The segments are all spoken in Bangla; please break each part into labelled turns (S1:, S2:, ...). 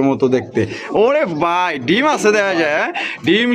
S1: মতো দেখতে। ওরে ভাই ডিম আছে দেখা যায়, ডিম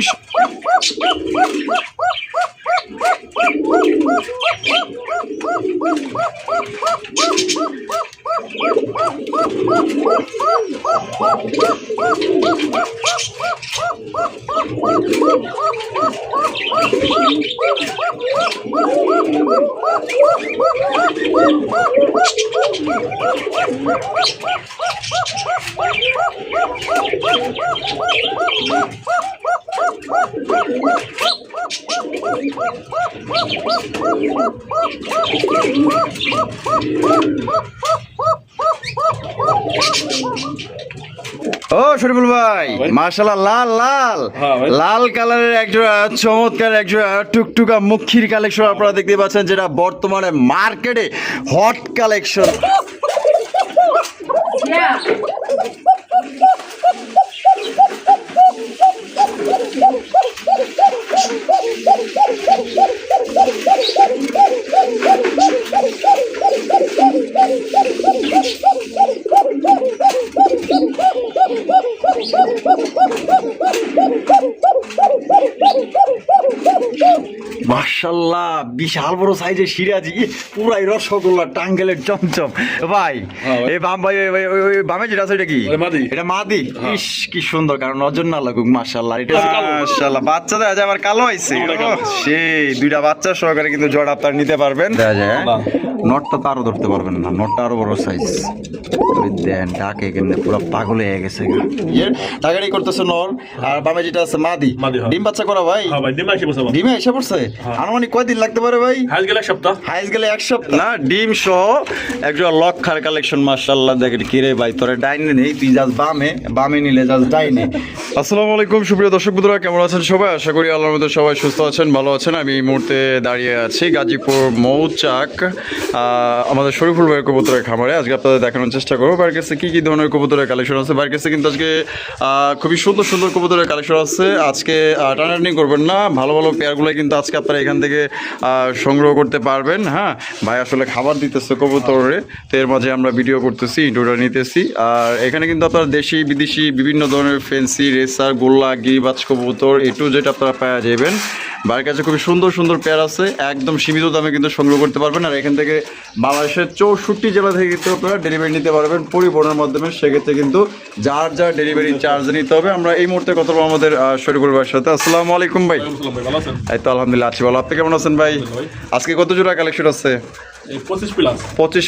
S1: ও শরীফুল ভাই মাশাআল্লাহ, লাল লাল লাল কালারের একজোড়া চমৎকার একজোড়া টুকটুকা মুখির কালেকশন আপনারা দেখতে পাচ্ছেন, যেটা বর্তমানে মার্কেটে হট কালেকশন। মাশাআল্লাহ বিশাল বড় সাইজের সিরাজি, পুরাই রসগোল্লা টাঙ্গেলের চমচম ভাই। এই বাম ভাই ওই বামে যেটা আছে এটা কি? এটা মাদি। ইস কি সুন্দর, কারণ নজর না লাগুক। মাশাআল্লাহ এটা মাশাআল্লাহ বাচ্চা দেখা যায়, আমার কালো আইছে সেই দুইটা বাচ্চা সহকারে কিন্তু জোড়া আপনার নিতে পারবেন। দেখা যায় নটটা তো আরো ধরতে পারবেন না, নটটা আরো বড় সাইজ। দেন ডাকে কেমনে পুরো পাগল হয়ে গেছে, টাকারি করতেছে নর। আর বামে যেটা আছে মাদি, ডিম বাচ্চা করা ভাই। ডিমে এসে পড়ছে, আনুমানিক কয়দিন লাগতে পারে ভাই? হাইজ গেলে এক সপ্তাহ না। ডিম সহ একজন লক্ষার কালেকশন। মাশাআল্লাহ দেখেন কি রে ভাই, তোরে ডাইনে নেই, তুই যাস বামে নিলে যাস ডাইনে। আসসালামু আলাইকুম সুপ্রিয় দর্শক বন্ধুরা, কেমন আছেন সবাই? আশা করি আল্লাহর মধ্যে সবাই সুস্থ আছেন, ভালো আছেন। আমি এই মুহূর্তে দাঁড়িয়ে আছি গাজীপুর মৌচাক আমাদের শরীফুল ভাইয়ের কবুতরের খামারে। আজকে আপনাদের দেখানোর চেষ্টা করবো ভাইয়ের কাছে কী কী ধরনের কবুতরের কালেকশন আছে। ভাইয়ের কাছে কিন্তু আজকে খুবই সুন্দর সুন্দর কবুতরের কালেকশন আছে। আজকে টানাটানি করবেন না, ভালো ভালো পেয়ারগুলো কিন্তু আজকে আপনারা এখান থেকে সংগ্রহ করতে পারবেন। হ্যাঁ ভাই আসলে খাবার দিতেছে কবুতরে, তো এর মাঝে আমরা ভিডিও করতেছি, ইন্ট্রোটা নিতেছি। আর এখানে কিন্তু আপনারা দেশি বিদেশি বিভিন্ন ধরনের ফেন্সি রেসার গোল্লা গিরিবাজ কবুতর যেটা আপনারা পাওয়া যাবেন। ভাইয়ের কাছে খুবই সুন্দর সুন্দর পেয়ার আছে, একদম সীমিত দামে কিন্তু সংগ্রহ করতে পারবেন। আর এখান থেকে বাংলাদেশের 64 জেলা থেকে কিন্তু আপনারা ডেলিভারি নিতে পারবেন পরিবহনের মাধ্যমে। সেক্ষেত্রে কিন্তু যার যার ডেলিভারি চার্জ নিতে হবে। আমরা এই মুহূর্তে কথা বলবো আমাদের শরীফুল ভাইয়ের সাথে। আসসালামু আলাইকুম ভাই। এই তো আলহামদুলিল্লাহ আছি ভালো, আপনি কেমন আছেন ভাই? আজকে কত জোড়া কালেকশন আছে? 25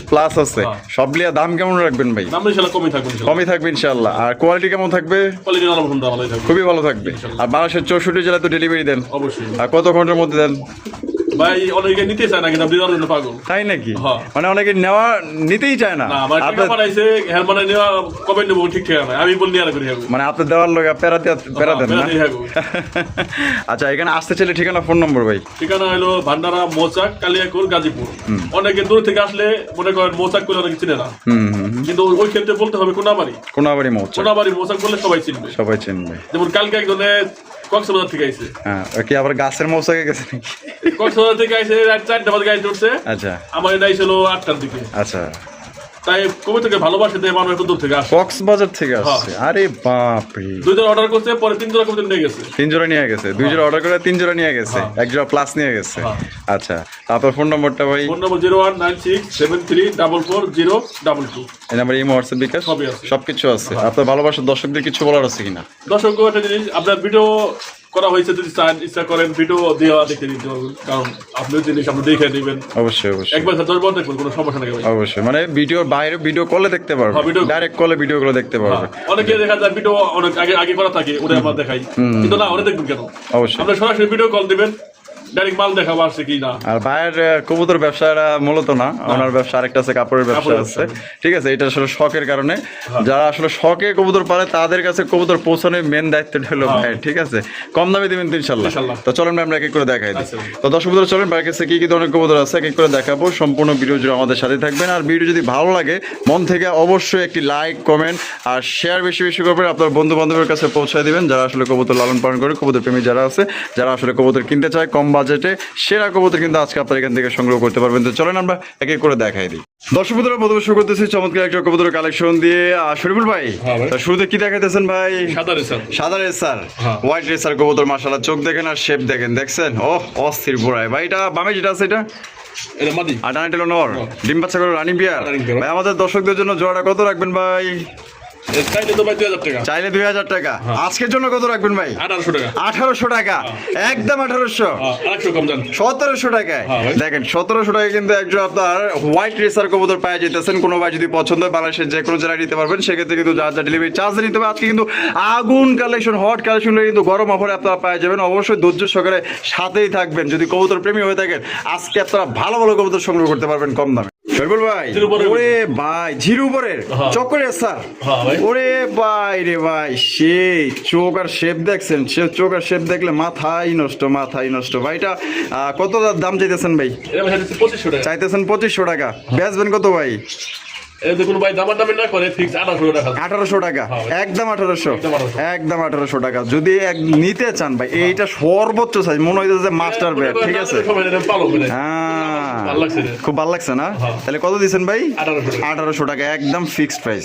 S1: প্লাস আছে। সবগুলিয়া দাম কেমন রাখবেন ভাই? কমই থাকবে ইনশাআল্লাহ। আর কোয়ালিটি কেমন থাকবে? খুবই ভালো থাকবে। আর বাংলাদেশের 64 জেলায় তো ডেলিভারি দেন অবশ্যই। আর কত ঘন্টার মধ্যে দেন
S2: ভাই? অনেকে নিতে চায় না, কিন্তু আপনি জানেন না পাগল।
S1: তাই নাকি? মানে অনেকে নিতেই চায় না। আমি বলি আর করি, মানে আপনি দেওয়ার লোক প্যারা দেন না। আচ্ছা এখানে আসতে চাইলে ঠিকানা ফোন নম্বর ভাই?
S2: ঠিকানা হলো ভান্ডারা মৌচাক কালিয়াকুর গাজীপুর। অনেকে দূর থেকে আসলে মনে করেন মৌচাক করলে অনেকে চিনে না, কিন্তু ওই ক্ষেত্রে বলতে হবে কোনাবাড়ি মৌচাক বললে সবাই চিনবে। যেমন কালকে একজনে কক্সবাজার থেকে আইছে।
S1: হ্যাঁ কি আবার গাছের মৌচাকে গেছে নাকি?
S2: কক্সবাজার থেকে আইছে, রাত 4টা বাজে গাড়ি উঠছে। আচ্ছা আমার এটা ছিল 8টার দিকে।
S1: আচ্ছা
S2: তাই কবিতাকে ভালোবাসে দেয় মানুষ, একটু দূর থেকে আসে,
S1: কক্সবাজার থেকে আসছে। আরে বাপ রে,
S2: 2 জোড়া অর্ডার করছে, পরে 3 জোড়া কবিতা নিয়ে গেছে।
S1: 3 জোড়া নিয়ে গেছে, 2 জোড়া অর্ডার করে 3 জোড়া নিয়ে গেছে, 1 জোড়া প্লাস নিয়ে গেছে। আচ্ছা তারপর ফোন নম্বরটা ভাই?
S2: ফোন নম্বর 019673440022।
S1: এই নাম্বার ইমো হোয়াটসঅ্যাপ বিকাশ সবকিছু আছে। আপনার ভালোবাসার দর্শকদের কিছু বলার আছে কিনা?
S2: দর্শক একটা জিনিস, আপনার ভিডিও করা হয়েছে, যদি চান ইচ্ছা করেন ভিডিও দেওয়া দেখে নিতে হবে, কারণ আপনিও জিনিস আপনি দেখে নেবেন। অবশ্যই একবার 10 বার দেখবেন, কোনো সমস্যা নেই।
S1: অবশ্যই মানে ভিডিওর বাইরে ভিডিও কলে দেখতে পারবেন, ডাইরেক্ট কলে ভিডিওগুলো দেখতে পারবেন।
S2: অনেকে দেখা যায় ভিডিও অনেক আগে করা থাকে, ওটা আমরা দেখাই, কিন্তু না ওটা দেখবেন কেন? অবশ্যই আপনি সরাসরি ভিডিও কল দিবেন, ডাইরেক্ট মাল দেখাবো আসছে কি না।
S1: আর ভাইয়ের কবুতর ব্যবসাটা মূলত না, ওনার ব্যবসা আরেকটা আছে, কাপড়ের ব্যবসা আছে। ঠিক আছে, এটা আসলে শখের কারণে, যারা আসলে শখে কবুতর পারে তাদের কাছে কবুতর পৌঁছানোর মেন দায়িত্বটা হলো ভাইয়ের। ঠিক আছে, কম দামে দিবেন ইনশাল্লাহ। তো চলেন ভাই আমরা এক এক করে দেখাই দিই। তো দর্শক বন্ধুরা চলেন ভাইয়ের কাছে কি কি ধরনের কবুতর আছে এক এক করে দেখাবো। সম্পূর্ণ ভিডিও জুড়ে আমাদের সাথে থাকবেন। আর ভিডিও যদি ভালো লাগে মন থেকে অবশ্যই একটি লাইক কমেন্ট আর শেয়ার বেশি বেশি করবেন, আপনার বন্ধু বান্ধবের কাছে পৌঁছায় দিবেন, যারা আসলে কবুতর লালন পালন করে, কবুতর প্রেমী যারা আছে, যারা আসলে কবুতর কিনতে চায় কম বাজেটে সেরা কবুতর কিন্তু আজকে আপনারা এখান থেকে সংগ্রহ করতে পারবেন। তো চলেন আমরা এক এক করে দেখাই দিই। দর্শক বন্ধুরা, প্রথমে শুরু করতেছি চমৎকার একটা কবুতর কালেকশন দিয়ে। শরীফুল ভাই, শুরুতে কি দেখাইতেছেন ভাই? সাদা রেসার, হোয়াইট রেসার কবুতর। মাশাআল্লাহ, চোখ দেখেন আর শেপ দেখেন, দেখছেন? ওহ, অস্থির পুরাই ভাই। এটা বামে যেটা আছে এটা ডিম বাচ্চা করে রানিং বিয়ার ভাই। আমাদের দর্শকদের জন্য জোড়াটা কত রাখবেন ভাই? চাইলে 2000 টাকা। আজকের জন্য কত রাখবেন ভাই? 1800 টাকা। একদম 1800, 1700 টাকায়। দেখেন 1700 টাকা কিন্তু একজন আপনার হোয়াইট রেসার কবুতর পাওয়া যেতেছেন। কোনো ভাই যদি পছন্দ হয় বাংলাদেশের যে কোনো জেলায় নিতে পারবেন, সেক্ষেত্রে কিন্তু যা যা ডেলিভারি চার্জ নিতে হবে। আজকে কিন্তু আগুন কালেকশন, হট কালেকশন কিন্তু গরম অফারে আপনারা পাওয়া যাবেন। অবশ্যই ধৈর্য সহকারে সাথেই থাকবেন। যদি কবুতর প্রেমী হয়ে থাকেন, আজকে আপনারা ভালো ভালো কবুতর সংগ্রহ করতে পারবেন কম দামে। শরীফুল ভাই, ওরে ভাই, ঝির উপরের চক্করের স্যার, ওরে ভাই রে ভাই, সেই চোখ আর শেপ দেখছেন? সে চোখ আর শেপ দেখলে মাথাই নষ্ট, মাথাই নষ্ট ভাই। এটা কত দাম চাইতেছেন ভাই? চাইতেছেন 2500 টাকা। বেচবেন কত ভাই?
S2: দেখুন ভাই, দাম না করে ফিক্স 1800 টাকা।
S1: একদম 1800, একদম 1800 টাকা। যদি নিতে চান ভাই, এইটা সর্বোচ্চ সাইজ, মনে হইতেছে মাস্টার বেড, ঠিক আছে? খুব ভালো লাগছে না? তাহলে কত দিচ্ছেন ভাই? 1800 টাকা, একদম ফিক্সড প্রাইস।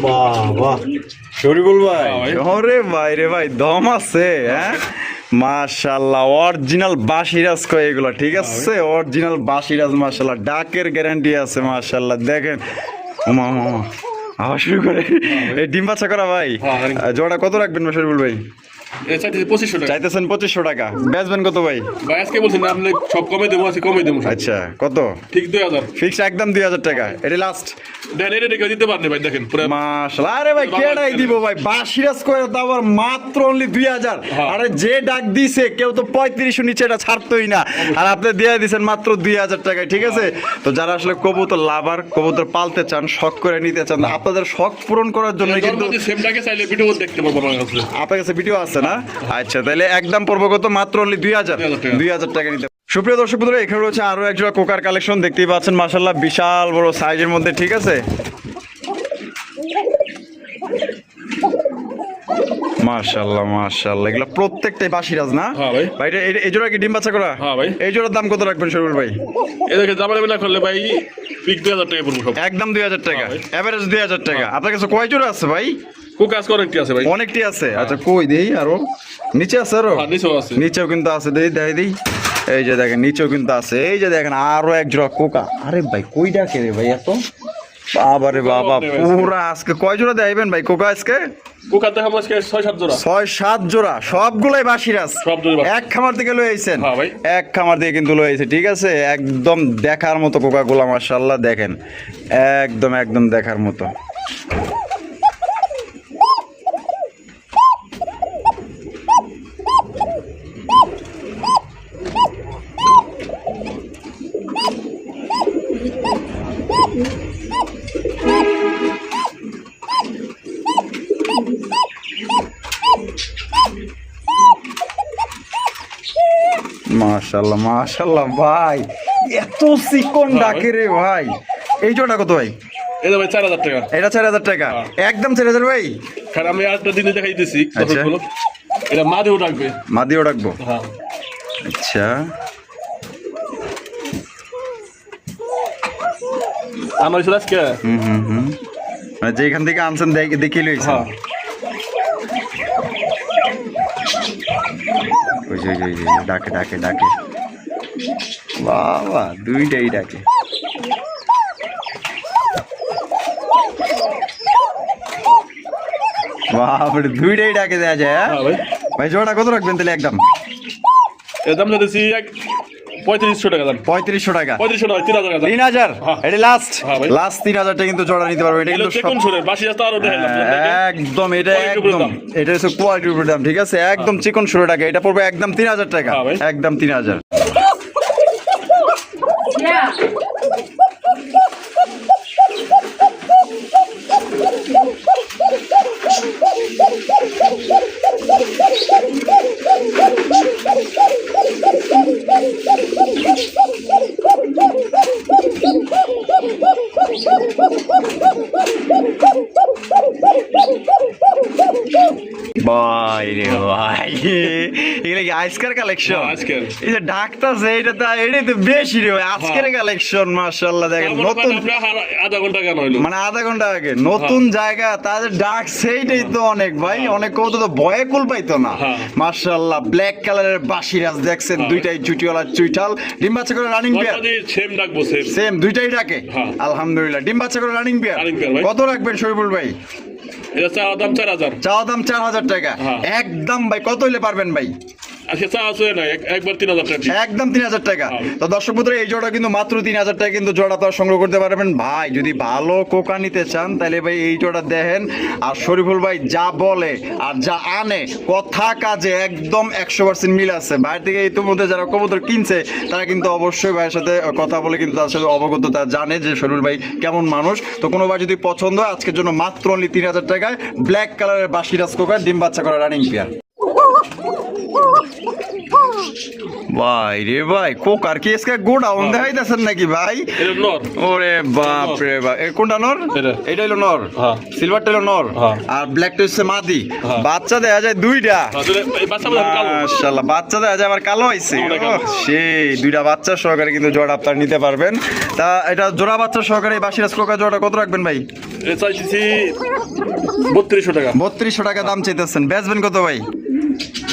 S1: বাহ বাহ, শরীফুল ভাই, ওরে ভাই রে ভাই, দম আছে। হ্যাঁ, মাশাআল্লাহ, অরিজিনাল বাসিরাজ কয় এগুলো, ঠিক আছে? অরিজিনাল বাসিরাজ, মাশাআল্লাহ, ডাকের গ্যারান্টি আছে। মাশাআল্লাহ, দেখেন ওমা মামা আওয়াজ শুরু করে। এই ডিম বাচ্চা করা ভাই, জোড়া কত রাখবেন শরীফুল ভাই? চাইতেছেন 2500 টাকা। বেচবেন কত ভাই?
S2: আজকে বলছেন আপনি সব কমে দেবো, আজকে কমে দেবো।
S1: আচ্ছা, কত? ঠিক 2000 ফিক্স, একদম 2000 টাকা। এটা লাস্ট
S2: দিতে পারেন ভাই, দেখেন
S1: মাশাআল্লাহ। আরে ভাই, কেডাই দিব ভাই? বাসিরাজ করে দাও আর মাত্র অনলি 2000। আরে যে ডাক দিছে কেউ তো 3500 নিচে এটা ছাড়তোই না, আর আপনি দিয়ে দিয়েছেন মাত্র 2000 টাকায়, ঠিক আছে? তো যারা আসলে কবুতর লাভার, কবুতর পালতে চান, শখ করে নিতে চান, আপনাদের শখ পূরণ করার জন্য কিন্তু
S2: সেমটাকে চাইলে ভিডিও দেখতে পারবো
S1: আপনার কাছে ভিডিও আছে না? আচ্ছা, তাহলে একদম পড়বো কত? মাত্র অনলি 2000 টাকা নিতে। সুপ্রিয় দর্শক বন্ধুরা, এখানে রয়েছে আরো একজোড়া কোকার কালেকশন, দেখতেই পাচ্ছেন মাশাআল্লাহ, বিশাল বড় সাইজের মধ্যে, ঠিক আছে? মাশাআল্লাহ মাশাআল্লাহ, এগুলো প্রত্যেকটাই বাসিরাজ না ভাই? এই জোড়া কি ডিম বাচ্চা করা? এই জোড়ার দাম কত রাখবেন শরীফুল ভাই?
S2: এদেরকে জামালে না করলে ভাই ফিক্স 2000 টাকা পড়বে,
S1: একদম 2000 টাকা, এভারেজ 2000 টাকা। আপনার কাছে কয় জোড়া আছে ভাই?
S2: কোকাস অনেকটি আছে ভাই,
S1: অনেকটি আছে। আচ্ছা, কই দেই? আরো নিচে আছে, আরো নিচেও কিন্তু আছে, দেই। এই যে দেখেন, নিচেও কিন্তু আছে। এই যে দেখেন, আরো এক জোড়া কোকা। আরে ভাই, কই ডাকে রে ভাই এত? বাবারে বাবা, পুরা আজকে কয় জোড়া দেখাইবেন ভাই কোকা? আজকে
S2: কোকা দেখাবো আজকে 6-7 জোড়া।
S1: 6-7 জোড়া, সবগুলাই বাসিরাজ। এক খামার থেকে লয়ে আইছেন? এক খামার থেকে কিন্তু লয়ে আইছে, ঠিক আছে? একদম দেখার মতো কোকা গুলা, মাশাআল্লাহ, দেখেন, একদম দেখার মতো। মাশাআল্লাহ মাশাআল্লাহ ভাই, এত চিকন ডাকে রে ভাই। এই জোড়া কত ভাই?
S2: এটা ভাই 4000 টাকা।
S1: এটা 4000 টাকা, একদম 4000 ভাই।
S2: কারণ আমি আরেকটা দিনে দেখাই দিছি, এটা মাদিও রাখবে।
S1: মাদিও রাখবো? হ্যাঁ। আচ্ছা,
S2: আমার ছিল আজকে
S1: মানে যেখান থেকে আনছেন দেখে লইছেন? ডাকে বাবা, দুইটাই ডাকে। বাপরে, দুইটাই ডাকে দেওয়া যায়। ভাই জোড়া কত রাখবেন তাহলে? একদম
S2: একদম যদি 3500 টাকা দাম।
S1: 3500 টাকা।
S2: 3500 টাকা 3000 টাকা।
S1: 3000
S2: হ্যাঁ।
S1: এটা লাস্ট
S2: হ্যাঁ ভাই।
S1: লাস্ট 3000 টাকা কিন্তু জোড়া নিতে পারবে। এটা কিন্তু
S2: কোন সুরের বাসি আছে আরো দেখাইলাম।
S1: একদম এটা
S2: Quality উপরে
S1: একদম
S2: দাম।
S1: এটা হচ্ছে কোয়ালিটির উপর দাম, ঠিক আছে? একদম চিকন 16 টাকা। এটা পড়বে একদম 3000 টাকা।
S2: হ্যাঁ ভাই।
S1: একদম 3000।
S3: Yeah.
S1: ভাই রে ভাই, এগুলা কি আজকের কালেকশন?
S2: হ্যাঁ, আজকের।
S1: এই যে ডাকতাছে এটা তো এটাই তো বেশি রে ভাই, আজকের কালেকশন মাশাআল্লাহ। দেখেন নতুন
S2: আধা ঘন্টা কেন হইলো?
S1: মানে আধা ঘন্টা আগে নতুন জায়গা, তাদের ডাক সেইটাই তো অনেক ভাই। অনেক কৌতো তো ভয়ে কুল পাইতো না।
S2: হ্যাঁ।
S1: মাশাআল্লাহ ব্ল্যাক কালারের বাসিরাজ দেখছেন, দুইটাই চুটিওয়ালা চুইঠাল। ডিম বাচ্চা করে রানিং পেয়ার,
S2: সেম ডাকবো সেম।
S1: সেম দুইটাই ডাকে।
S2: হ্যাঁ।
S1: আলহামদুলিল্লাহ। ডিম বাচ্চা করে রানিং পেয়ার।
S2: Running pair ভাই।
S1: কত রাখবেন শরীফুল ভাই?
S2: এটা চাওয়া দাম 4000।
S1: চাওয়া দাম 4000 টাকা।
S2: হ্যাঁ।
S1: একদম ভাই কত হইলে পারবেন ভাই?
S2: আজকে চা আছে না একবার 3000 টাকা।
S1: একদম 3000 টাকা।
S2: হ্যাঁ।
S1: তো দর্শক বন্ধুরা এই জোড়া কিন্তু মাত্র 3000 টাকা কিন্তু জোড়া আপনারা সংগ্রহ করতে পারবেন ভাই। যদি ভালো কোকা নিতে চান তাহলে ভাই এই জোড়া দেখেন। আর শরীফুল ভাই যা বলে আর যা আনে কথা কাজে একদম 100% মিল আছে। বাইরে থেকে ইতিমধ্যে যারা কবুতর কিনছে তারা কিন্তু অবশ্যই ভাইয়ের সাথে কথা বলে কিন্তু তার সাথে অবগত, তারা জানে যে শরীফুল ভাই কেমন মানুষ। তো কোনো ভাই যদি পছন্দ হয় আজকের জন্য মাত্র অনলি 3000 টাকায় ব্ল্যাক কালারের বাসিরাজ কোকা ডিম বাচ্চা করা রানিং পেয়ার। ভাই রে ভাই, কোকার কি এসকে গোডাউন দেখাইতেছেন নাকি ভাই?
S2: এটা নর।
S1: ওরে বাপ রে বাপ, এ কোনটা নর? এটা হলো নর।
S2: হ্যাঁ।
S1: সিলভারটা হলো নর।
S2: হ্যাঁ।
S1: আর ব্ল্যাকটা হচ্ছে মাদি।
S2: হ্যাঁ।
S1: বাচ্চা দেখা যায় দুইটা।
S2: এই বাচ্চা বলে কালো।
S1: মাশাআল্লাহ বাচ্চা দেখা যায় আবার কালো হইছে।
S2: দুইটা কালো।
S1: সেই দুইটা বাচ্চা সহকারে কিন্তু জোড়া আপনারা নিতে পারবেন। তা এটা জোড়া বাচ্চা সহকারে বাসিরাজ কোকা জোড়া কত রাখবেন ভাই?
S2: এটা চাইছি 3200 টাকা।
S1: 3200 টাকা দাম চাইতেছেন, বেচবেন কত ভাই?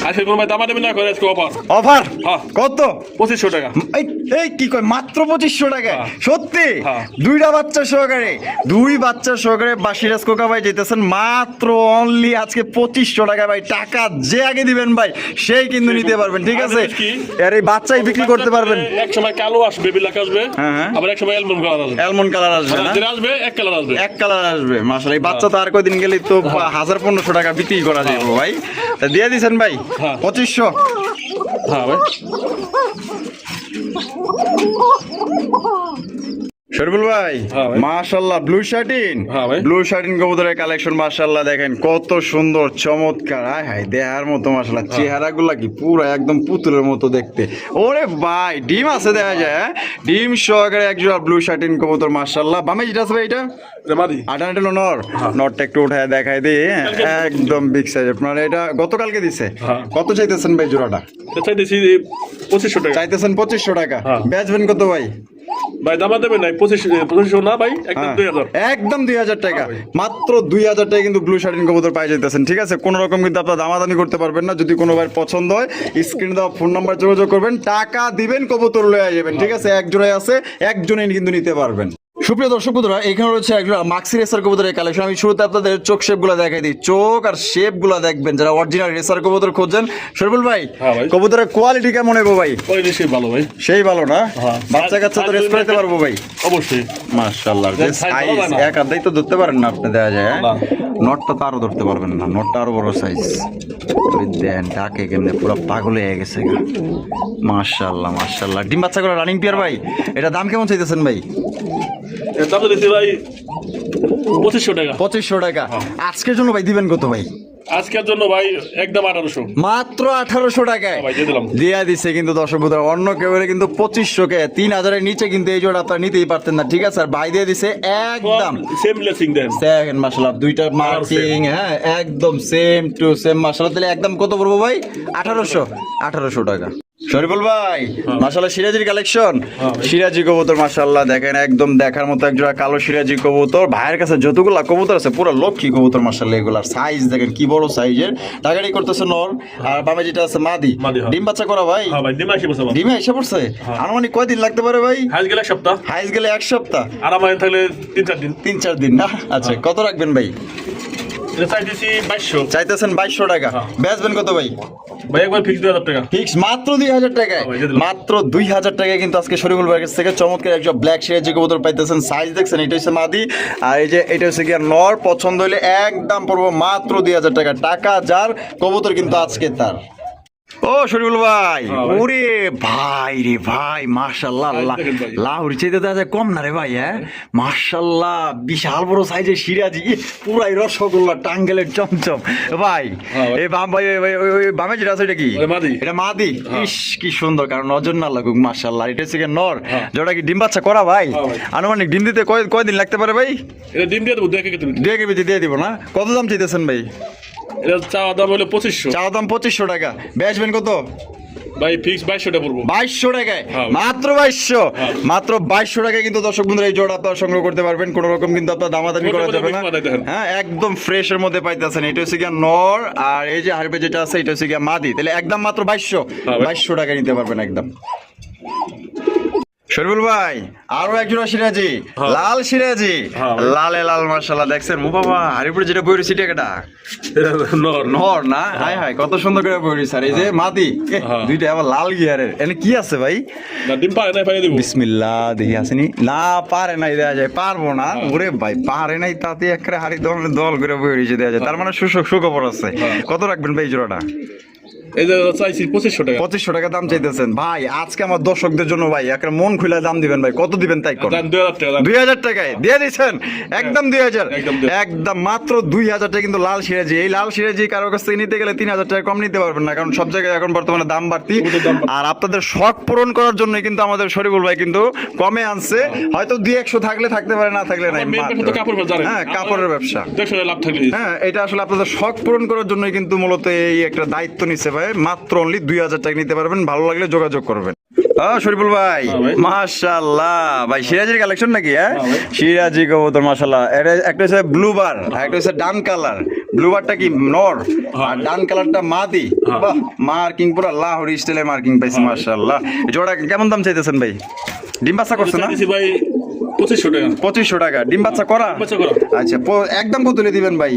S2: আজকে কোনো ভাই দামা দেবেন না করে আজকে অফার।
S1: অফার
S2: হ্যাঁ।
S1: কত?
S2: 2500 টাকা।
S1: এই এই কি কয় মাত্র 2500 টাকা?
S2: হ্যাঁ।
S1: সত্যি?
S2: হ্যাঁ।
S1: দুইটা বাচ্চা সহকারে, দুই বাচ্চা সহকারে বাসিরাজ কোকা ভাই যেতেছেন মাত্র অনলি আজকে 2500 টাকা ভাই। টাকা যে আগে দিবেন ভাই সেই কিন্তু নিতে পারবেন, ঠিক আছে?
S2: আর কি?
S1: আর এই বাচ্চাই বিক্রি করতে পারবেন।
S2: এক সময় কালো আসবে, বিলাক আসবে।
S1: হ্যাঁ, হ্যাঁ।
S2: আবার এক সময় অ্যালমন্ড কালার আসবে।
S1: অ্যালমন্ড কালার আসবে না?
S2: যেটা আসবে এক কালার আসবে।
S1: এক কালার আসবে। মাশাআল্লাহ এই বাচ্চা তো আর কয়দিন গেলেই তো 1500 টাকা বিক্রি করা যাবে ভাই। তা দিয়ে দিছেন ভাই?
S2: হ্যাঁ।
S1: 2500।
S2: হ্যাঁ ভাই।
S1: শরীফুল ভাই,
S2: হ্যাঁ ভাই।
S1: মাশাআল্লাহ ব্লু শার্টিন।
S2: হ্যাঁ ভাই।
S1: ব্লু শার্টিন কবুতরের কালেকশন মাশাআল্লাহ দেখেন কত সুন্দর চমৎকার। আয় হায় দেহার মতো মাশাআল্লাহ, চেহারাগুলা কি পুরো একদম পুতুলের মতো দেখতে। ওরে ভাই ডিম আছে দেখা যায়, হ্যাঁ? ডিম সহকারে একজোড়া ব্লু শার্টিন কবুতর মাশাআল্লাহ। বামে যেটা আছে ভাই এটা
S2: এটা মাদি।
S1: আটানাটা হলো নর। নরটা একটু উঠায় দেখাই দিই, হ্যাঁ? একদম বিগ সাইজ। আপনার এটা গতকালকে দিছে।
S2: হ্যাঁ।
S1: কত চাইতেছেন ভাই জোড়াটা?
S2: এটা চাইতেছি 2500 টাকা।
S1: চাইতেছেন 2500 টাকা।
S2: হ্যাঁ।
S1: বেচবেন কত ভাই?
S2: ভাই দামা দেবেন নাই 2500 না ভাই, একদম
S1: হ্যাঁ।
S2: 2000।
S1: একদম 2000 টাকা।
S2: হ্যাঁ ভাই।
S1: মাত্র 2000 টাকা কিন্তু ব্লু শার্টিন কবুতর পাই যাইতেছেন, ঠিক আছে? কোনো রকম কিন্তু আপনার দামাদামি করতে পারবেন না। যদি কোনো ভাই পছন্দ হয় স্ক্রিনে দেওয়া ফোন নাম্বার যোগাযোগ করবেন, টাকা দিবেন, কবুতর লয়ে যাবেন, ঠিক আছে? এক জোড়ায় আছে, একজনেই কিন্তু নিতে পারবেন। সুপ্রিয় দর্শক বন্ধুরা, এখানে রয়েছে একজন মাক্সি রেসার কবুতরের কালেকশন। আমি শুরুতে আপনাদের চোখ শেপ গুলা দেখাই দিই। চোখ আর শেপ গুলা দেখবেন যারা অরিজিনাল রেসার কবুতর খুঁজছেন। শরীফুল ভাই,
S2: হ্যাঁ ভাই।
S1: কবুতরের কোয়ালিটি কেমন হবে ভাই?
S2: ওই নিশ্চয়ই ভালো ভাই।
S1: সেই ভালো না?
S2: হ্যাঁ।
S1: বাচ্চা কাচ্চা তো রেস করাতে পারবো ভাই?
S2: অবশ্যই।
S1: মাশাআল্লাহ, যে
S2: সাইজ ভালো
S1: সাইজ
S2: না।
S1: এক আধটাই তো ধরতে পারেন না আপনি, দেখা যায়, হ্যাঁ?
S2: না।
S1: নটটা তো আরো ধরতে পারবেন না, নটটা আরো বড় সাইজ। ওই দেন ডাকে কেমনে পুরো পাগল হয়ে গেছে। মাশাআল্লাহ মাশাআল্লাহ। ডিম বাচ্চা করে রানিং পিয়ার ভাই, এটা দাম কেমন চাইতেছেন ভাই?
S2: এর দাম দিছি ভাই 2500 টাকা।
S1: 2500 টাকা। আজকের জন্য ভাই দিবেন কত ভাই?
S2: আজকের জন্য ভাই একদম 1800।
S1: মাত্র 1800 টাকায়
S2: হ্যাঁ ভাই, দিয়ে দিলাম।
S1: দিয়া দিচ্ছে কিন্তু দর্শক বন্ধুরা। অন্য কেউ হলে কিন্তু 2500 কে 3000 এর নিচে কিন্তু এই জোড়া আপনারা নিতেই পারতেন না, ঠিক আছে? আর ভাই দিয়ে দিছে একদম
S2: সেম লেসিং দেন।
S1: সেকেন্ড মাশাআল্লাহ, দুইটা মার্কিং, হ্যাঁ একদম সেম টু সেম মাশাআল্লাহ। তাহলে একদম কত পড়বো ভাই? 1800 টাকা। শরীফুল ভাই, মাশাআল্লাহ সিরাজির কালেকশন। সিরাজি কবুতর মাশাআল্লাহ দেখেন একদম দেখার মতো একজোড়া কালো সিরাজি কবুতর। ভাইয়ের কাছে যতগুলা কবুতর আছে পুরো লক্ষ্মী কবুতর মাশাআল্লাহ। এগুলার সাইজ দেখেন কি বড় সাইজের। টাকাটি করতেছে নর, আর বামে যেটা আছে মাদি।
S2: মাদি, হ্যাঁ।
S1: ডিম বাচ্চা করা ভাই?
S2: হ্যাঁ ভাই, ডিম আসি বসে ভাই।
S1: ডিমে এসে পড়ছে? আনুমানিক কয়দিন লাগতে পারে ভাই?
S2: হাইজ গেলে এক সপ্তাহ।
S1: হাইজ গেলে 1 সপ্তাহ,
S2: আর আমার থাকলে 3-4 দিন।
S1: 3-4 দিন না? আচ্ছা, কত রাখবেন ভাই?
S2: এটা চাইতেছি 2200
S1: চাইতেছেন 2200 টাকা বেচবেন কত ভাই
S2: ভাই একবার ফিক্স 2000 টাকা
S1: ফিক্স মাত্র 2000 টাকায় মাত্র 2000 টাকায় কিন্তু আজকে শরীফুল ভাইয়ের কাছ থেকে চমৎকার একটা ব্ল্যাক শেয়ার যে কবুতর পাইতেছেন সাইজ দেখছেন এটা হচ্ছে মাদি আর এই যে এটা হচ্ছে কি নর পছন্দ হলে একদম পড়বো মাত্র 2000 টাকা টাকা যার কবুতর কিন্তু আজকে তার ও শরীফুল ভাই ওরে ভাই রে ভাই মাশাআল্লাহ লাহোরি চাইতে তো কম না রে ভাই হ্যাঁ মাশাআল্লাহ বিশাল বড় সাইজের সিরাজি পুরাই রসগোল্লা টাঙ্গেলের চমচম ভাই এই বাম ভাই ওই বামে যেটা আছে এটা কি এটা মাদি ইস কি সুন্দর কারণ নজর না লাগুক মাশাআল্লাহ এটা হচ্ছে নর যেটা কি ডিম বাচ্চা করা ভাই আনুমানিক ডিম দিতে কয়দিন লাগতে পারে ভাই
S2: এটা ডিম দিয়ে দেবো 2
S1: কেজি দিয়ে দিব না কত দাম চাইতেছেন ভাই
S2: এটা চাওয়া দাম হলো 2500
S1: চাওয়া দাম 2500 টাকা বেচবেন কত
S2: ভাই ফিক্স 2200 টাকা পড়বো
S1: 2200 টাকায় মাত্র 2200 মাত্র 2200 টাকায় কিন্তু দর্শক বন্ধুরা এই জোড়া আপনারা সংগ্রহ করতে পারবেন কোনো রকম কিন্তু আপনারা দামাদামি করা যাবে না হ্যাঁ একদম ফ্রেশ এর মধ্যে পাইতেছেন এটা হচ্ছে গিয়া নর আর এই যে হারবে যেটা আছে এটা হচ্ছে গিয়া মাদি তাহলে একদম মাত্র 2200 টাকা নিতে পারবেন একদম শরীফুল ভাই আরো এক জোড়া সিরাজি লাল সিরাজি লালে লাল মাশাআল্লাহ দেখছেন ও বাবা হারিপুর যেটা বইরে সিটি একটা নর না হাই হাই কত সুন্দর করে বইরি স্যার এই যে মাদি দুইটা আবার লাল গিয়ারের এনে কি আছে ভাই
S2: না ডিম পারে না পারে দেব
S1: বিসমিল্লাহ দেখি আসেনি না পারে নাই দেয়া যায় পারবো না ওরে ভাই পারে নাই তাতে একরে হাড়ি দল করে বইরিছে দেয়া যায় তার মানে সুখবর আছে কত রাখবেন ভাই জোড়াটা
S2: এই যে চাইছি 2500
S1: টাকা দাম চাইতেছেন ভাই আজকে আমার দর্শকদের জন্য ভাই একটা মন খুলে দাম দিবেন ভাই কত দিবেন তাই করেন 2000 টাকায় দিয়ে দিচ্ছেন একদম 2000 একদম মাত্র 2000 টাকা কিন্তু লাল সিরাজি এই লাল সিরাজি কারোর কাছ থেকে নিতে গেলে 3000 টাকা কম নিতে পারবেন না কারণ সব জায়গায় এখন বর্তমানে দাম বাড়তি আর আপনাদের শখ পূরণ করার জন্য কিন্তু আমাদের শরীফুল ভাই কিন্তু কমে আনছে হয়তো 2-100 থাকলে থাকতে পারে না থাকলে নাই হ্যাঁ কাপড়ের ব্যবসা হ্যাঁ এটা আসলে আপনাদের শখ পূরণ করার জন্যই কিন্তু মূলত এই একটা দায়িত্ব নিচ্ছে মাত্র অনলি 2000 টাকা নিতে পারবেন ভালো লাগলে যোগাযোগ করবেন শরীফুল ভাই মাশাআল্লাহ ভাই সিরাজির কালেকশন নাকি হ্যাঁ সিরাজি কবুতর মাশাআল্লাহ একটা হচ্ছে ব্লু বার একটা হচ্ছে ডান কালার ব্লু বারটা কি নর আর ডান কালারটা মাদি বাহ মার্কিং পুরো লাহোরি স্টাইলে মার্কিং পাইছে মাশাআল্লাহ জোড়া কেমন দাম চাইতেছেন ভাই ডিম বাচ্চা করছে না
S2: ভাই 2500
S1: টাকা ডিম বাচ্চা করা আচ্ছা একদম কত দিলে দিবেন ভাই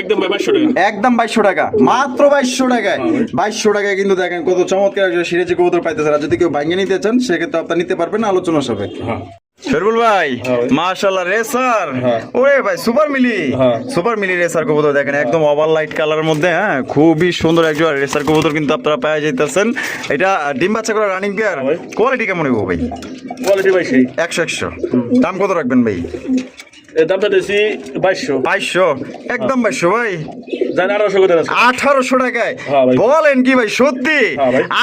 S2: একদম 2200 টাকা
S1: একদম 2200 টাকা মাত্র 2200 টাকায় 2200 টাকায় কিন্তু দেখেন কত চমৎকার একটা সিরাজি কবুতর পাইতেছেন আর যদি কেউ ভাঙিয়ে নিতে চান সেক্ষেত্রে আপনারা নিতে পারবেন আলোচনা সবে শরীফুল ভাই মাশাআল্লাহ রেসার ওরে ভাই সুপার মিলি রেসার কবুতর দেখেন একদম ওভার লাইট কালারের মধ্যে হ্যাঁ খুবই সুন্দর একজন রেসার কবুতর কিন্তু আপনারা পেয়ে যাইতেছেন এটা ডিম বাচ্চা করা রানিং পেয়ার কোয়ালিটি কেমন হইব ভাই
S2: কোয়ালিটি ভাই সেই
S1: 100 দাম কত রাখবেন ভাই
S2: এর দামটা দিছি 2200
S1: একদম 2200 ভাই
S2: জান 1800
S1: টাকায় বলেন কি ভাই সত্যি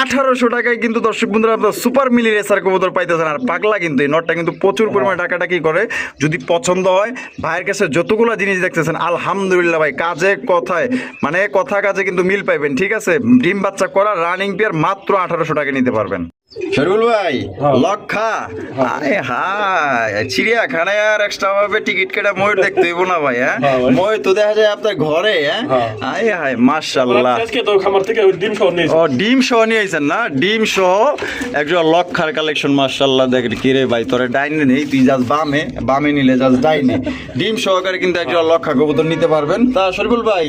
S1: 1800 টাকায় কিন্তু দর্শক বন্ধুরা আপনারা সুপার মিলি রেসার কবুতর পাইতেছেন আর পাগলা কিন্তু এই নটটা কিন্তু প্রচুর পরিমাণে টাকাটা কি করে যদি পছন্দ হয় ভাইয়ের কাছে যতগুলো জিনিস দেখতেছেন আলহামদুলিল্লাহ ভাই কাজে কথায় মানে কথা কাজে কিন্তু মিল পাইবেন ঠিক আছে ডিম বাচ্চা করা রানিং পেয়ার মাত্র 1800 টাকা নিতে পারবেন শরীফুল ভাই লক্ষা আরে হাই চিড়িয়াখানায় আর এক্সট্রা ভাবে টিকিট কেটে ময়ূর দেখতে হইব না ভাই হ্যাঁ ময়ূর তো দেখা যায় আপনার ঘরে হ্যাঁ আরে হাই মাশাআল্লাহ
S2: আজকে তো খামার থেকে ডিম সহ নিয়েছি
S1: ডিম সহ নিয়েছেন না ডিম সহ একজন লক্ষার কালেকশন মাশাআল্লাহ দেখেন কি রে ভাই তোরে ডাইনে নেই তুই যাস বামে নিলে যাস ডাইনে ডিম সহকারে কিন্তু একজন লক্ষা কবুতর নিতে পারবেন তা শরীফুল ভাই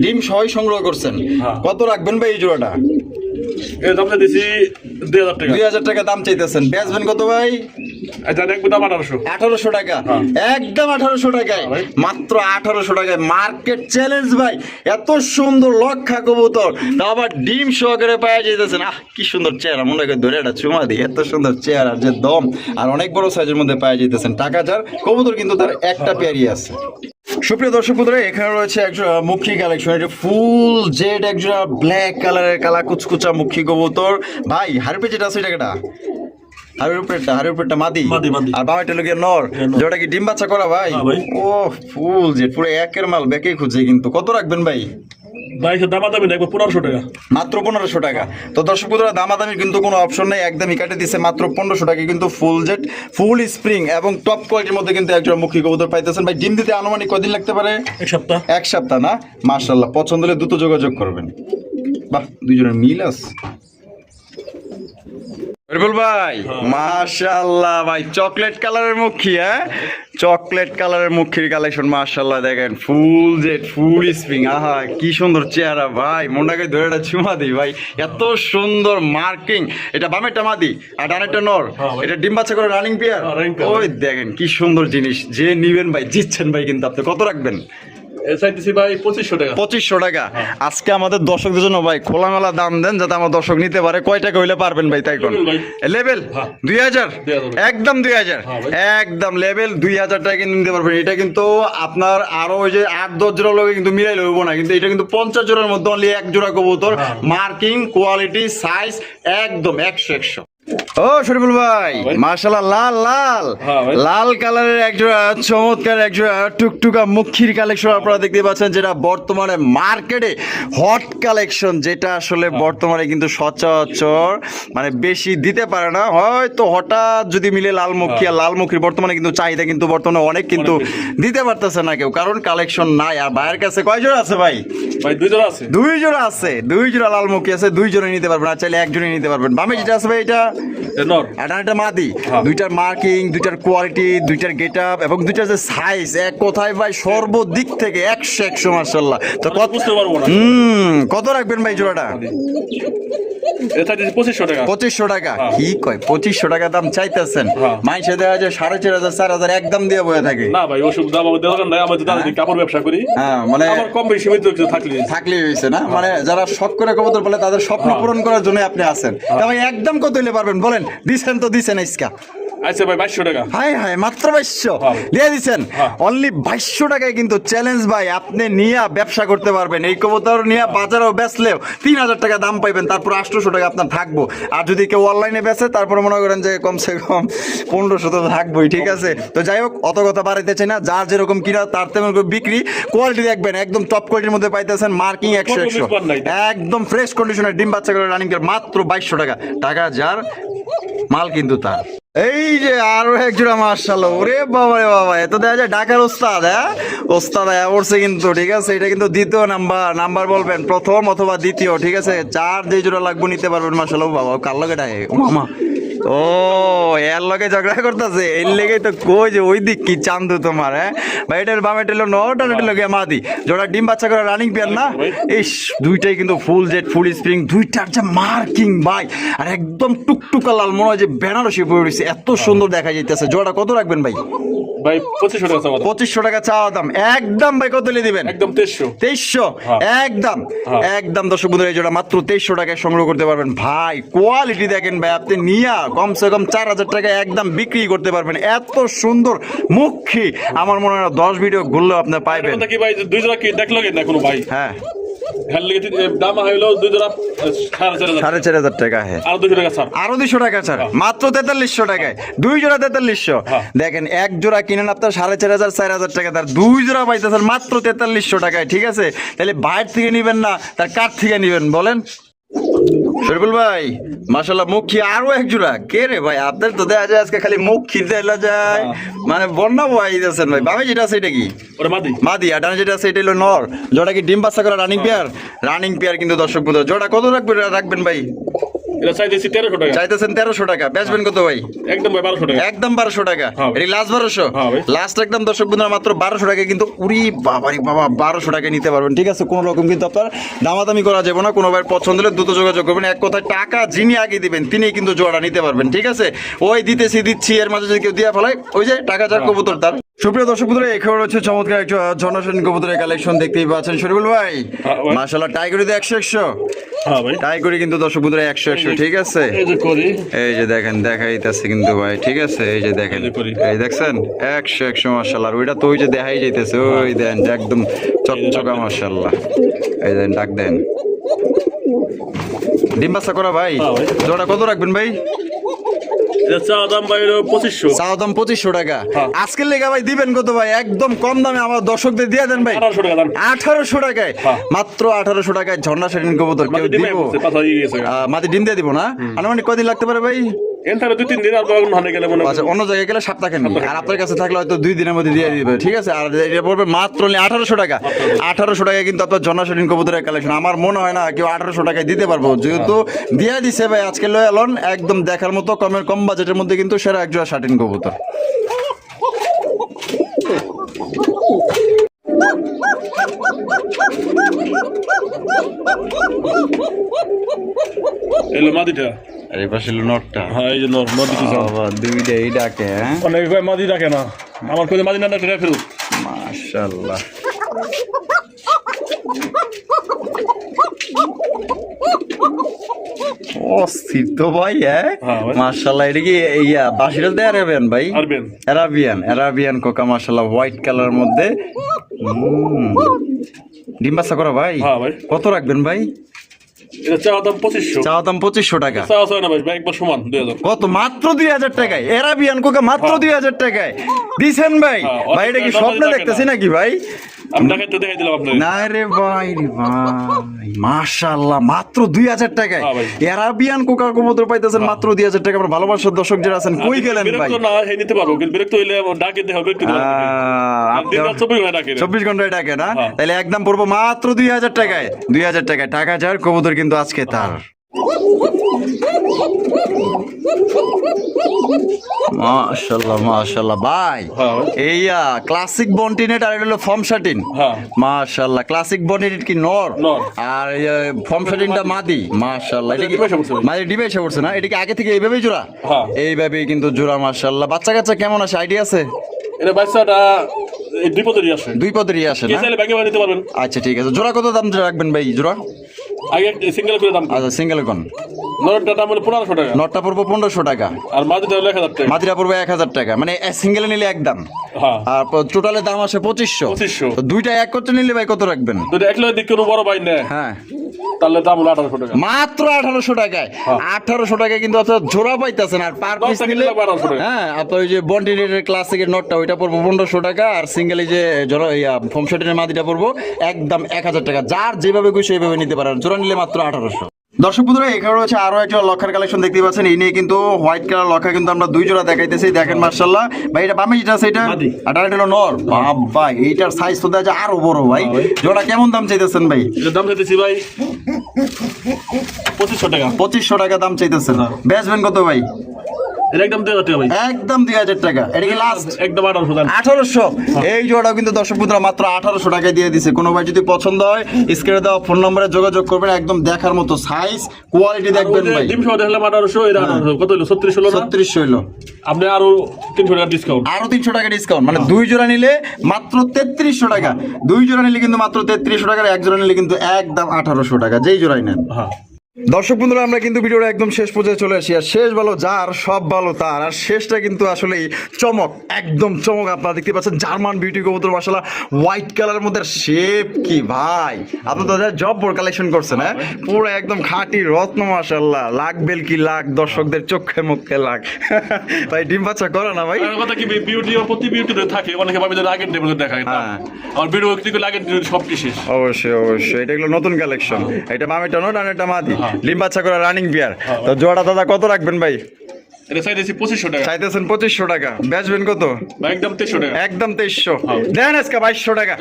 S1: ডিম সহই সংগ্রহ করছেন কত রাখবেন ভাই এই জোড়াটা
S2: এর দামটা দিছি 2000
S1: টাকা দাম চাইতেছেন বেচবেন কত ভাই
S2: একদম
S1: 1800 টাকা একদম 1800 টাকায় মাত্র 1800 টাকায় মার্কেট চ্যালেঞ্জ ভাই এত সুন্দর লক্ষা কবুতর তা আবার ডিম সহকারে পাওয়া যাইতেছেন কি সুন্দর চেহারা মনে করে ধরে একটা চুমা দিই এত সুন্দর চেহারা যে দম আর অনেক বড় সাইজের মধ্যে পাওয়া যাইতেছেন টাকা যার কবুতর কিন্তু তার একটা পেয়ারই আছে সুপ্রিয় দর্শক বন্ধুরা এখানে রয়েছে একজন মুখী কালেকশন এটা ফুল জেড একজন ব্ল্যাক কালারের কালা কুচকুচা মুখী কবুতর ভাই হারপে যেটা আছে এটা হারের উপরটা মাদি আর বাবাটা লোকের নর যেটা কি ডিম বাচ্চা করা ভাই ও ফুল জেড পুরো একের মাল বেঁকে খুঁজে কিন্তু কত রাখবেন ভাই
S2: দামাদামি না 1500 টাকা
S1: মাত্র 1500 টাকা তো দর্শক বন্ধুরা দামাদামি কিন্তু কোনো অপশন নেই একদমই কাটে দিছে মাত্র 1500 টাকা কিন্তু ফুল জেট ফুল স্প্রিং এবং টপ কোয়ালিটির মধ্যে কিন্তু একজন মুখী কবুতর পাইতেছেন ভাই ডিম দিতে আনুমানিক কদিন লাগতে পারে এক সপ্তাহ না মাশাআল্লাহ পছন্দ হলে দ্রুত যোগাযোগ করবেন বাহ দুইজনের মিল আছে শরীফুল ভাই মাশাআল্লাহ ভাই চকলেট কালারের মুখী, হ্যাঁ চকলেট কালারের মুখীর কালেকশন মাশাআল্লাহ দেখেন ফুল জেড ফুল স্প্রিং, আহা কি সুন্দর চেহারা ভাই, মনটাকে ধরে একটা চুমা দিই ভাই, এত সুন্দর মার্কিং। এটা বামেরটা মাদি আর ডানেরটা নর, এটা ডিম বাচ্চা করে রানিং পেয়ার। ওই দেখেন কি সুন্দর জিনিস, যে নিবেন ভাই জিতছেন ভাই। কিন্তু আপনি কত রাখবেন?
S2: ভাই 2500 টাকা।
S1: 2500 টাকা। আজকে আমাদের দর্শকদের জন্য ভাই খোলামেলা দাম দেন যাতে আমার দর্শক নিতে পারে। কয় টাকা হইলে পারবেন ভাই? তাই কোন লেভেল 2000, একদম 2000, একদম লেভেল 2000 টাকা কিন্তু নিতে পারবেন। এটা কিন্তু আপনার আরো ওই যে 8-10 জোড়া লোকে কিন্তু মিলাই লইব না, কিন্তু এটা কিন্তু 50 জোড়ার মধ্যে অনলি এক জোড়া কবুতর, মার্কিং কোয়ালিটি সাইজ একদম 100। ও শরীফুল ভাই মাশাআল্লাহ লাল লাল লাল কালারের একজোড়া চমৎকার একজোড়া টুকটুকা মুখির কালেকশন আপনারা দেখতে পাচ্ছেন, যেটা বর্তমানে মার্কেটে হট কালেকশন, যেটা আসলে বর্তমানে কিন্তু সচরাচর মানে বেশি দিতে পারে না। হয়তো হঠাৎ যদি মিলে লালমুখী আর লালমুখীর বর্তমানে কিন্তু চাহিদা কিন্তু বর্তমানে অনেক কিন্তু দিতে পারতেছে না কেউ, কারণ কালেকশন নাই। আর ভাইয়ের কাছে কয় জোড়া আছে ভাই?
S2: ভাই 2 জোড়া আছে।
S1: 2 জোড়া আছে, 2 জোড়া লালমুখী আছে, 2 জোড়া নিতে পারবেন, আর চাইলে একজনই নিতে পারবেন। বামে যেটা আছে ভাই এটা
S2: নর,
S1: এটা মাদি, দুইটার মার্কিং, দুইটার কোয়ালিটি, দুইটার গেট আপ এবং দুইটার যে সাইজ, এক কথায় ভাই সর্বদিক থেকে 100 মাশাআল্লাহ। তো কত
S2: বুঝতে পারবো না।
S1: কত রাখবেন ভাই জোড়াটা?
S2: এটা 2500 টাকা।
S1: 2500 টাকা? কি কয় 2500 টাকা দাম চাইতেছেন? মাইসে দেওয়া যায় 4500 4000 একদম দিয়ে বয়ে থাকে।
S2: না ভাই ওসব দাম আমাদের দরকার নাই, আমরা তো দাঁড়িয়ে কাপড় ব্যবসা করি।
S1: হ্যাঁ মানে
S2: আমার কম বেশি কিছু থাকলেই
S1: হয়েছে না, মানে যারা শখ করে কবুতর বলে তাদের স্বপ্ন পূরণ করার জন্য আপনি আছেন। তা ভাই একদম কত হইলে পারবেন বলেন? দিছেন তো দিছেন ইসকা।
S2: আচ্ছা ভাই 2200 টাকা।
S1: হাই হাই মাত্র 2200 দিয়ে দিচ্ছেন? অনলি 2200 টাকায় কিন্তু চ্যালেঞ্জ ভাই, আপনি নিয়ে ব্যবসা করতে পারবেন। এই কবুতর নিয়ে বাজারেও বেচলেও 3000 টাকা দাম পাইবেন, তারপর 800 টাকা আপনার থাকবো। আর যদি কেউ অনলাইনে বেচে তারপরে মনে করেন যে কমসে কম 1500 তো থাকবোই, ঠিক আছে? তো যাই হোক অত কথা বাড়াইতে চাই না, যার যেরকম কিনা তার তেমন করে বিক্রি। কোয়ালিটি দেখবেন একদম টপ কোয়ালিটির মধ্যে পাইতেছেন, মার্কিং 100 একদম ফ্রেশ কন্ডিশনের ডিম বাচ্চা করে রানিং মাত্র 2200 টাকা। টাকা যার মাল কিন্তু তার। এই যে আরো এক জোড়া মাশাআল্লাহ, ওরে বাবা রে বাবা, এত দেখা যায় ঢাকার ওস্তাদ। হ্যাঁ ওস্তাদ পড়ছে কিন্তু, ঠিক আছে? এটা কিন্তু দ্বিতীয় নাম্বার বলবেন, প্রথম অথবা দ্বিতীয়, ঠিক আছে? চার যে জোড়া লাগবে নিতে পারবেন মাশাআল্লাহ। বাবা কার লগে ডাকে ও মামা, ও এর লগে ঝগড়া করতেছে, এর লেগেই তো কই যে ওই দিক কি চান্দু তোমার। হ্যাঁ ভাই এটার বামে টেলো নটা টেলো গে মাদি, জোড়া ডিম বাচ্চা করে রানিং পেয়ার না? ইস দুইটাই কিন্তু ফুল জেড ফুল স্প্রিং, দুইটার যে মার্কিং ভাই, আর একদম টুকটুকা লাল, মনে হয় যে বেনারসি পরে রয়েছে, এত সুন্দর দেখা যাইতেছে। জোড়া কত রাখবেন ভাই?
S2: ভাই 2500 টাকা চাওয়া দাম।
S1: 2500 টাকা চাওয়া দাম। একদম ভাই কত দিলে দিবেন?
S2: একদম
S1: 2300 একদম একদম। দর্শক বন্ধুরা এই জোড়া মাত্র 2300 টাকায় সংগ্রহ করতে পারবেন ভাই। কোয়ালিটি দেখেন ভাই, আপনি নিয়া কমসে কম 4000 টাকা একদম বিক্রি করতে পারবেন। এত সুন্দর মুখী, আমার মনে হয় 10 ভিডিও ঘুরলেও আপনি পাইবেন।
S2: কি ভাই 2 জোড়া কি দেখলো না কোনো ভাই?
S1: হ্যাঁ
S2: দাম হইলো 2 জোড়া 4500
S1: টাকা। হ্যাঁ
S2: আর 200 টাকা ছাড়,
S1: আরো 200 টাকা ছাড়, মাত্র 4300 টাকায় 2 জোড়া 4300। দেখেন এক জোড়া কিনেন আপনার 4500 4000 টাকা, তার 2 জোড়া পাইতেছেন মাত্র 4300 টাকায়, ঠিক আছে? তাহলে বাইরে থেকে নিবেন না তার কার থেকে নিবেন বলেন? শরীফুল ভাই মাশাআল্লাহ মুখী আরো এক জোড়া। কে রে ভাই আপনার তো দেখা যায় আজকে খালি মুখী দেলা যায়, মানে বন্যা বই দিয়েছেন ভাই। বামে যেটা আছে এটা কি?
S2: ওরে মাদি।
S1: মাদি। আর ডানে যেটা আছে এটা হলো নর। জোড়া কি ডিম বাচ্চা করা রানিং পেয়ার? রানিং পেয়ার কিন্তু দর্শক বন্ধু। জোড়া কত রাখবেন ভাই?
S2: এটা চাইতেছি 1300 টাকা।
S1: চাইতেছেন 1300 টাকা, বেচবেন কত ভাই?
S2: একদম ভাই 1200 টাকা।
S1: একদম 1200 টাকা। এটা লাস্ট 1200? লাস্ট একদম দর্শক বন্ধুরা মাত্র 1200 টাকা কিন্তু। উরি বাবারি বাবা 1200 টাকা নিতে পারবেন, ঠিক আছে? কোনো রকম কিন্তু আপনার দামাদামি করা যাবে না। কোনো ভাই পছন্দ হলে দ্রুত যোগাযোগ করবেন। এক কথায় টাকা যিনি আগে দিবেন তিনিই কিন্তু জোড়া নিতে পারবেন, ঠিক আছে? ওই দিচ্ছি এর মাঝে যদি কেউ দিয়া ফেলায় ওই যে টাকা যার কবুতর তার। সুপ্রিয় দর্শক বন্ধুরা এখানে রয়েছে চমৎকার একটা ঝর্ণাশনী কবুতরের কালেকশন দেখতেই পাচ্ছেন। শরীফুল ভাই মাশাআল্লাহ টাইগরি তো 100
S2: হ্যাঁ ভাই
S1: টাইগরি কিন্তু দর্শক বন্ধুরা 100 ঠিক আছে? এই যে দেখেন দেখাইতেছে কিন্তু ভাই, ঠিক আছে? এই যে দেখেন, এই দেখছেন 100 মাশাআল্লাহ। আর ওইটা তো ওই যে দেখাই যাইতেছে, ওই দেন একদম চকচকা মাশাআল্লাহ। এই দেন ডাক দেন ডিম বাচ্চা করা ভাই। জোড়া কত রাখবেন ভাই?
S2: চাওয়া দাম ভাই 2500।
S1: চাওয়া দাম 2500 টাকা। আজকের লেগা ভাই দিবেন কত ভাই? একদম কম দামে আমার দর্শকদের দিয়ে দেন ভাই। 1800 টাকায়, মাত্র 1800 টাকায় ঝর্ণা সেটিং কবুতর কেউ দিব? মাটি ডিম দিয়ে দিব না? আনুমানিক কয়দিন লাগতে পারে ভাই?
S2: এখানে 2-3 দিন আর ওখানে গেলে মনে
S1: আচ্ছা অন্য জায়গায় গেলে সপ্তাহে নেই, আর আপনার কাছে থাকলে হয়তো 2 দিনের মধ্যে দিয়ে দিবে, ঠিক আছে। আর এটা পড়বে মাত্র 1800 টাকা। 1800 টাকায় কিন্তু আপনার জনা শাটিন কবুতরের কালেকশন। আমার মনে হয় না কেউ 1800 টাকায় দিতে পারবো, যেহেতু দিয়ে দিছে ভাই আজকে লয়ে এলন একদম দেখার মতো কম বাজেটের মধ্যে কিন্তু সেরা একজোড়া শাটিন কবুতর।
S2: এলো মাদিটা,
S1: আর এই পাশে নটটা।
S2: হ্যাঁ এই যে নর দিতে
S1: বাবা দুইটাই ডাকে, হ্যাঁ
S2: অনেক কয় মাদি ডাকে না, আমার কই মাদি না ডাকে ফেরত।
S1: মাশাআল্লাহ অস্থির তো ভাই, হ্যাঁ মাশাআল্লাহ। এটা কি ইয়া বাসিরাজ দিয়ে আরাবিয়ান ভাই? আরাবিয়ান কোকা মাশাআল্লাহ, হোয়াইট কালার মধ্যে। ডিম বাচ্চা করা ভাই?
S2: হ্যাঁ ভাই।
S1: কত রাখবেন ভাই?
S2: এটা চাওয়া দাম 2500।
S1: চাওয়া দাম 2500 টাকা।
S2: চাওয়া হয় না ভাই, একবার সমান 2000।
S1: কত? মাত্র 2000 টাকায় আরাবিয়ান কোকা, মাত্র 2000 টাকায় দিছেন ভাই? ভাই এটা কি স্বপ্নে দেখতেছি নাকি ভাই?
S2: আমি দেখাইতে দেখাই দিলাম আপনাকে।
S1: না রে ভাই রে ভাই, মাশাআল্লাহ মাত্র 2000 টাকায় আরাবিয়ান কোকা কবুতর পাইতেছেন মাত্র 2000 টাকা। আমার ভালোবাসার দর্শক যারা আছেন কই গেলেন ভাই?
S2: না হে নিতে পারবো, কিন্তু বিরক্ত হইলে ডাকে দেখাও, বিরক্ত দিলাম। দিন রাত 24 ঘন্টা ডাকে,
S1: 24 ঘন্টায় ডাকে না? তাহলে একদম পড়বো মাত্র 2000 টাকায়। 2000 টাকায় টাকা যার কবুতর কিন্তু আজকে তার। মাশাআল্লাহ ভাই, এইয়া ক্লাসিক বন্টিনেট আর এটা হলো ফর্ম শাটিন। মাশাআল্লাহ ক্লাসিক বন্টিনেট কি নর, আর ফর্ম শাটিনটা মাদি। মাশাআল্লাহ এটা কি মাদি ডিবে এসে পড়ছে না? এটা কি আগে থেকে এইভাবেই জোড়া? এইভাবেই কিন্তু জোড়া। মাশাআল্লাহ বাচ্চা কাচ্চা কেমন আছে আইডিয়া আছে?
S2: এটা বাচ্চাটা এই দুই পদেরই আসে
S1: না?
S2: নিতে পারবেন।
S1: আচ্ছা ঠিক আছে। জোড়া কত দাম রাখবেন ভাই? জোড়া
S2: আগে সিঙ্গেল করে দাম।
S1: আচ্ছা সিঙ্গেল কোন?
S2: নটটা দাম হলো 1500 টাকা।
S1: নটটা পড়বো 1500 টাকা,
S2: আর মাদিটা হলো 1000 টাকা।
S1: মাদিটা পড়বে 1000 টাকা, মানে সিঙ্গেলে নিলে একদম। আর টোটালের দাম আসে 2500। তো দুইটা এক করতে নিলে ভাই কত রাখবেন?
S2: দুইটা একলা দিক কোনো বড় ভাই না, হ্যাঁ তাহলে দাম হলো 1800 টাকা।
S1: মাত্র 1800 টাকায়। 1800 টাকায় কিন্তু আপনারা জোড়া পাইতেছেন। আর পার পিস নিলে হ্যাঁ আপনার ওই যে বন্ডিনেটের ক্লাসিকের নটটা ওইটা পড়বো 1500 টাকা, আর সিঙ্গেল এই যে জোড়া ফোম শাটিনের মাদিটা পড়বো একদম 1000 টাকা। যার যেভাবে খুশি সেইভাবে নিতে পারেন, জোড়া নিলে মাত্র 1800। দর্শক বন্ধুরা এখানে রয়েছে আরো একটা লক্ষার কালেকশন দেখতে পাচ্ছেন। এই নিয়ে কিন্তু হোয়াইট কালার লক্ষা কিন্তু আমরা 2 জোড়া দেখাইতেছি। দেখেন মাশাআল্লাহ ভাই, এটা বামে যেটা আছে এটা আর এটা হলো নর। ভাই এইটার সাইজ তো দেখা যায় আরো বড় ভাই। জোড়া কেমন দাম চাইতেছেন ভাই?
S2: এর দাম চাইতেছি ভাই 2500 টাকা।
S1: 2500 টাকা দাম চাইতেছেন। বেচবেন কত ভাই?
S2: একদম 2000 টাকা ভাই।
S1: একদম 2000 টাকা। এটা কি লাস্ট?
S2: একদম
S1: 1800। এই জোড়াটাও কিন্তু দর্শক বন্ধুরা মাত্র 1800 টাকায় দিয়ে দিছে। কোনো ভাই যদি পছন্দ হয় স্ক্রিনে দেওয়া ফোন নম্বরে যোগাযোগ করবেন। একদম দেখার মতো সাইজ কোয়ালিটি দেখবেন ভাই।
S2: ডিম সহ দেখলাম 1800, এর 1800 কত হলো? 36 হলো না?
S1: 36 হলো।
S2: আপনি আরো 300 টাকা ডিসকাউন্ট।
S1: আরো 300 টাকা ডিসকাউন্ট, মানে 2 জোড়া নিলে মাত্র 3300 টাকা। 2 জোড়া নিলে কিন্তু মাত্র 3300 টাকা, এক জোড়া নিলে কিন্তু একদম 1800 টাকা, যেই জোড়াই নেন। দর্শক বন্ধুরা আমরা কিন্তু ভিডিওটা একদম শেষ পর্যায়ে চলে আসি। আর শেষ ভালো যার সব ভালো তার, আর শেষটা কিন্তু আসলেই চমক, একদম চমক। আপনারা দেখতে পাচ্ছেন জার্মান বিউটি কবুতর মাশাআল্লাহ, হোয়াইট কালার মধ্যে শেপ কি ভাই! আপনি তো জব্বর কালেকশন করছেন, হ্যাঁ পুরো একদম খাঁটি রত্ন মাশাআল্লাহ। লাখ বেল কি লাখ, দর্শকদের চোখে মুখে লাখ। ভাই ডিম বাচ্চা করে না ভাই?
S2: কথা কি বিউটি ও প্রতি বিউটিতে থাকে, অনেকে ভাবে যে আগের ডেমো দেখায় না। আমার ভিডিও কি করে আগের সব কি শেষ।
S1: অবশ্যই এটা হলো নতুন কালেকশন। এটা মামিটা নট আর এটা মাদি, ডিম বাচ্চা করা রানিং বিয়ার। তো জোড়া দাদা কত রাখবেন ভাই?
S2: এটা চাইতেছি 2500 টাকা।
S1: চাইতেছেন 2500 টাকা, বেচবেন কত?
S2: একদম 2300 টাকা।
S1: একদম 2300 দেন। আজকে 2200 টাকা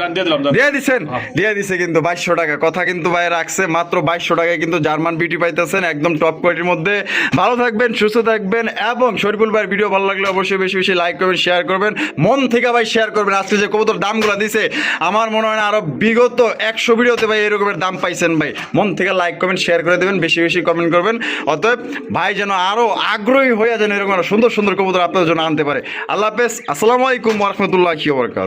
S1: দিয়ে দিছেন, দিয়ে দিছে কিন্তু 2200 টাকা। কথা কিন্তু ভাই রাখছে, মাত্র 2200 টাকায় কিন্তু জার্মান বিউটি পাইতেছেন একদম টপ কোয়ালিটির মধ্যে। ভালো থাকবেন, সুস্থ থাকবেন, এবং শরীফুল ভাইয়ের ভিডিও ভালো লাগলে অবশ্যই বেশি বেশি লাইক করবেন, শেয়ার করবেন, মন থেকে ভাই শেয়ার করবেন। আজকে যে কবুতর দামগুলো দিছে আমার মনে হয় না আরো বিগত 100 ভিডিওতে ভাই এরকমের দাম পাইছেন ভাই। মন থেকে লাইক করবেন, শেয়ার করে দেবেন, বেশি বেশি কমেন্ট করবেন। অতএব ভাই যেন আরো আগ্রহী হয়ে যেন এরকম সুন্দর সুন্দর কবুতর আপনাদের জন্য আনতে পারে। আল্লাহ হাফেজ, আসসালামু আলাইকুম ওয়া রাহমাতুল্লাহি ওয়া বারাকাতুহু।